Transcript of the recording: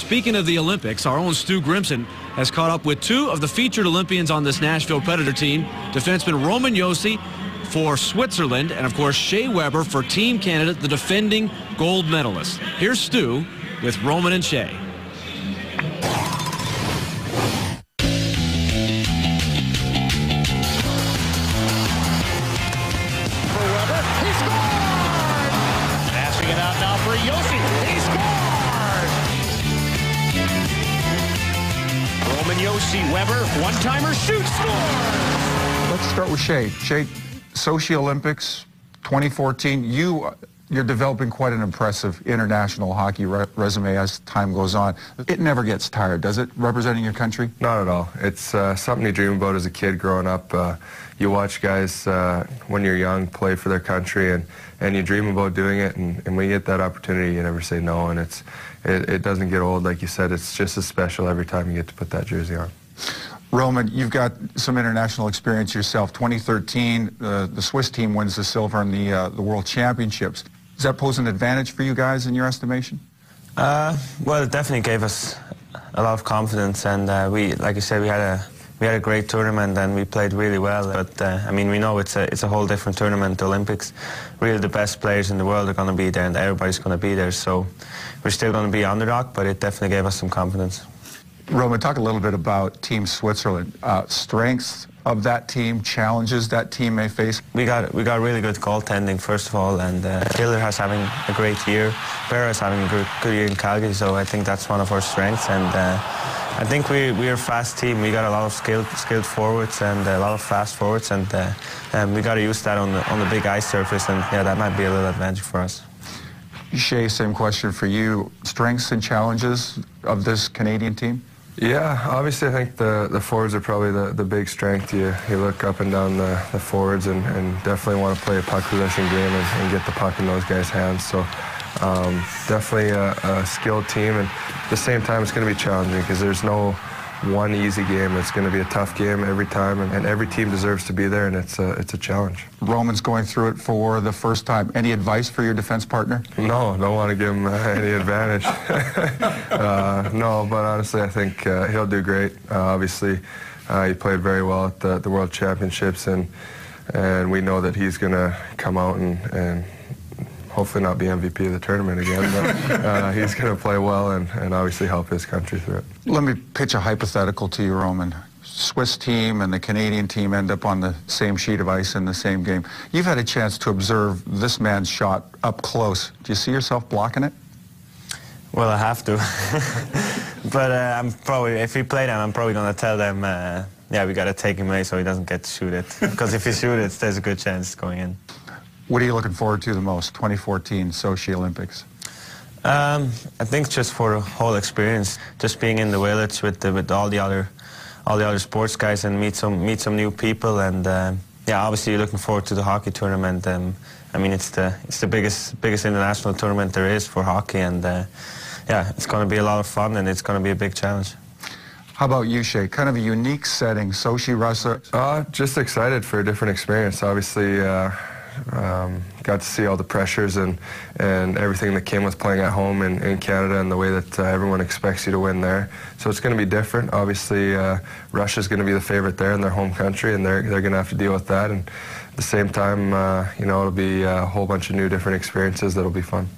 speaking of the Olympics, our own Stu Grimson has caught up with two of the featured Olympians on this Nashville Predator team, defenseman Roman Josi for Switzerland, and of course Shea Weber for Team Canada, the defending gold medalist. Here's Stu with Roman and Shea. Josi Weber, one-timer, shoots, scores! Let's start with Shea. Shea, Sochi Olympics 2014, you're developing quite an impressive international hockey resume as time goes on. It never gets tired, does it, representing your country? Not at all. It's something you dream about as a kid growing up. You watch guys when you're young play for their country, and you dream about doing it, and when you get that opportunity, you never say no, and it doesn't get old. Like you said, it's just as special every time you get to put that jersey on. Roman, you've got some international experience yourself. 2013, the Swiss team wins the silver in the World Championships. Does that pose an advantage for you guys in your estimation? Well, it definitely gave us a lot of confidence, and like you said, we had a great tournament and we played really well. But I mean, we know it's a whole different tournament, the Olympics. Really, the best players in the world are going to be there, and everybody's going to be there. So we're still going to be underdog, but it definitely gave us some confidence. Roman, talk a little bit about Team Switzerland. Strengths of that team, challenges that team may face. We got really good goaltending, first of all, and Killer has having a great year. Berra is having a good year in Calgary, so I think that's one of our strengths. And I think we're a fast team. We got a lot of skilled forwards and a lot of fast forwards, and we got to use that on the big ice surface, and yeah, that might be a little advantage for us. Shea, same question for you. Strengths and challenges of this Canadian team? Yeah, obviously I think the forwards are probably the big strength. You look up and down the forwards and definitely want to play a puck possession game and get the puck in those guys' hands. So definitely a skilled team, and at the same time it's going to be challenging because there's no one easy game. It's going to be a tough game every time, and every team deserves to be there, and it's a challenge. Roman's going through it for the first time. Any advice for your defense partner? No, don't want to give him any advantage. No, but honestly, I think he'll do great. Obviously, he played very well at the World Championships, and we know that he's going to come out and hopefully not be MVP of the tournament again, but he's going to play well and obviously help his country through it. Let me pitch a hypothetical to you, Roman. Swiss team and the Canadian team end up on the same sheet of ice in the same game. You've had a chance to observe this man's shot up close. Do you see yourself blocking it? Well, I have to. But I'm probably, if we play them, I'm probably going to tell them, yeah, we got to take him away so he doesn't get to shoot it. Because if he shoots it, there's a good chance it's going in. What are you looking forward to the most, 2014 Sochi Olympics? I think just for the whole experience, just being in the village with all the other sports guys and meet some new people, and yeah, obviously you're looking forward to the hockey tournament. I mean, it's the biggest international tournament there is for hockey, and yeah, it's going to be a lot of fun, and it's going to be a big challenge. How about you, Shea? Kind of a unique setting, Sochi, Russia. Just excited for a different experience. Obviously, got to see all the pressures and everything that came with playing at home in Canada and the way that everyone expects you to win there. So it's going to be different. Obviously, Russia's going to be the favorite there in their home country, and they're going to have to deal with that. And at the same time, you know, it'll be a whole bunch of new different experiences that'll be fun.